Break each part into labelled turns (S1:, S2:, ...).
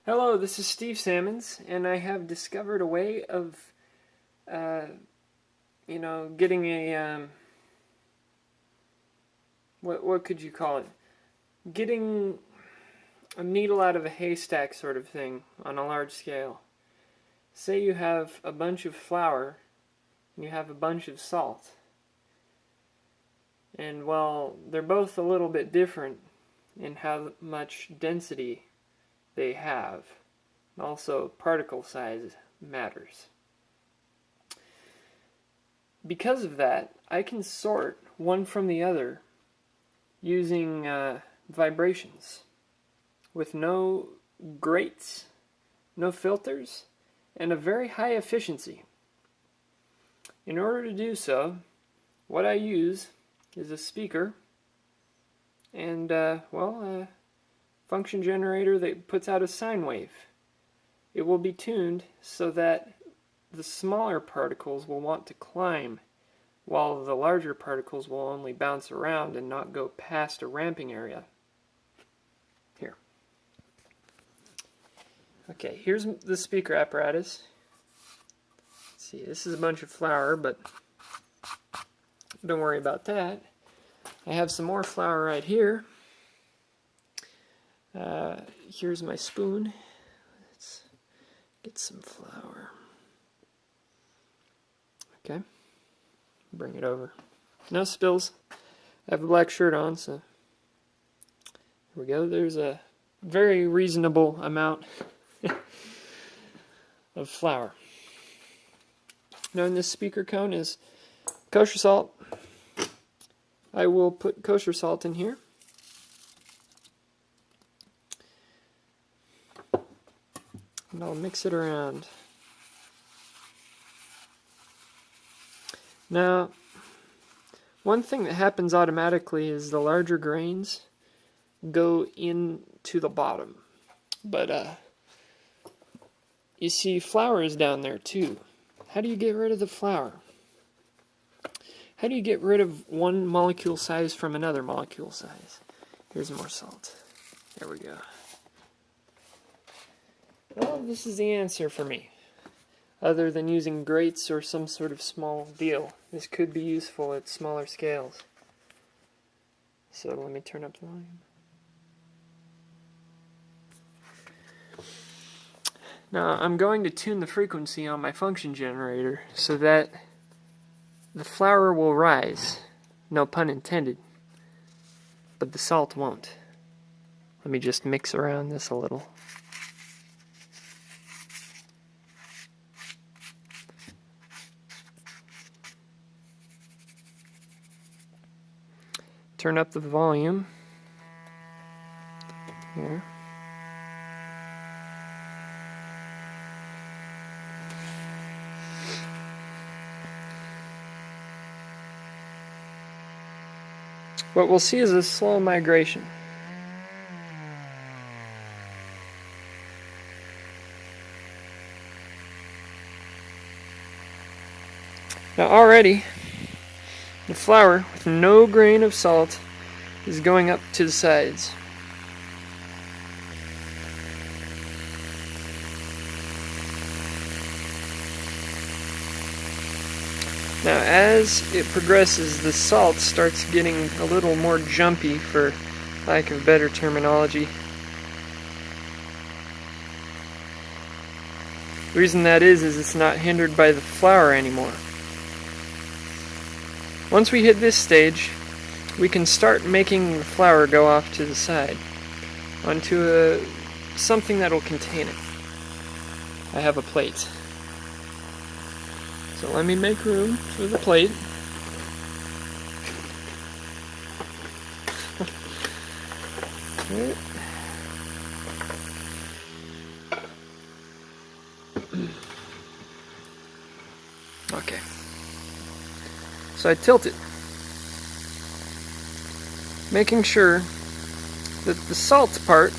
S1: Hello, this is Steve Sammons, and I have discovered a way of, getting what could you call it? Getting a needle out of a haystack sort of thing on a large scale. Say you have a bunch of flour, and you have a bunch of salt. And while they're both a little bit different in how much density they have, also particle size matters. Because of that, I can sort one from the other using vibrations with no grates, no filters, and a very high efficiency. In order to do so, what I use is a speaker and, a function generator that puts out a sine wave. It will be tuned so that the smaller particles will want to climb, while the larger particles will only bounce around and not go past a ramping area. Here. Okay, here's the speaker apparatus. Let's see, this is a bunch of flour, but don't worry about that. I have some more flour right here. Here's my spoon. Let's get some flour. Okay, bring it over. No spills. I have a black shirt on, so here we go. There's a very reasonable amount of flour. Now, in this speaker cone is kosher salt. I will put kosher salt in here. And I'll mix it around. Now, one thing that happens automatically is the larger grains go into the bottom. But, you see, flour is down there too. How do you get rid of the flour? How do you get rid of one molecule size from another molecule size? Here's more salt. There we go. Well, this is the answer for me. Other than using grates or some sort of small deal, this could be useful at smaller scales. So let me turn up the volume. Now I'm going to tune the frequency on my function generator so that the flour will rise, no pun intended, but the salt won't. Let me just mix around this a little. Turn up the volume here. What we'll see is a slow migration. Now already, the flour, with no grain of salt, is going up to the sides. Now as it progresses, the salt starts getting a little more jumpy, for lack of better terminology. The reason that is it's not hindered by the flour anymore. Once we hit this stage, we can start making the flour go off to the side onto something that will contain it. I have a plate. So let me make room for the plate. Okay. So I tilt it, making sure that the salt part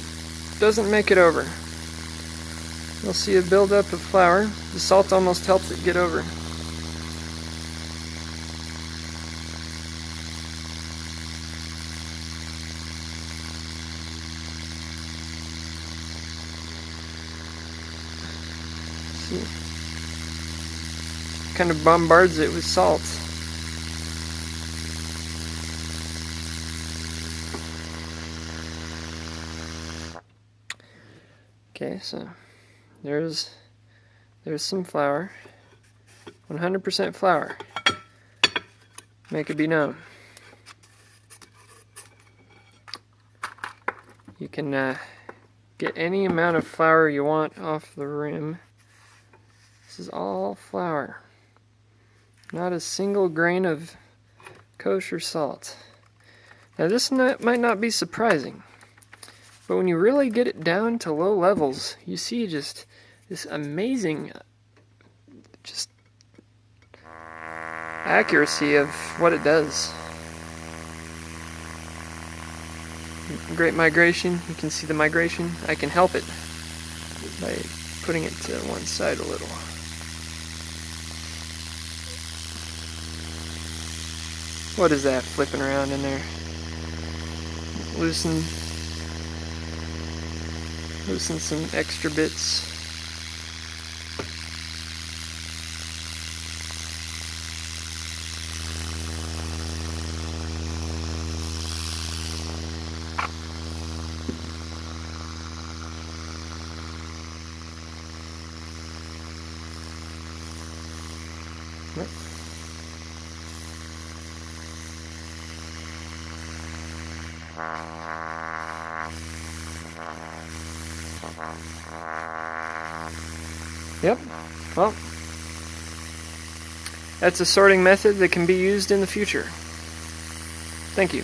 S1: doesn't make it over. You'll see a buildup of flour. The salt almost helps it get over. See? Kind of bombards it with salt. Okay, so there's some flour. 100% flour. Make it be known. You can get any amount of flour you want off the rim. This is all flour. Not a single grain of kosher salt. Now this might not be surprising, but when you really get it down to low levels, you see just this amazing just accuracy of what it does. Great migration. You can see the migration. I can help it by putting it to one side a little. What is that flipping around in there? Loosen some extra bits. Yep. Yep. Well, that's a sorting method that can be used in the future. Thank you.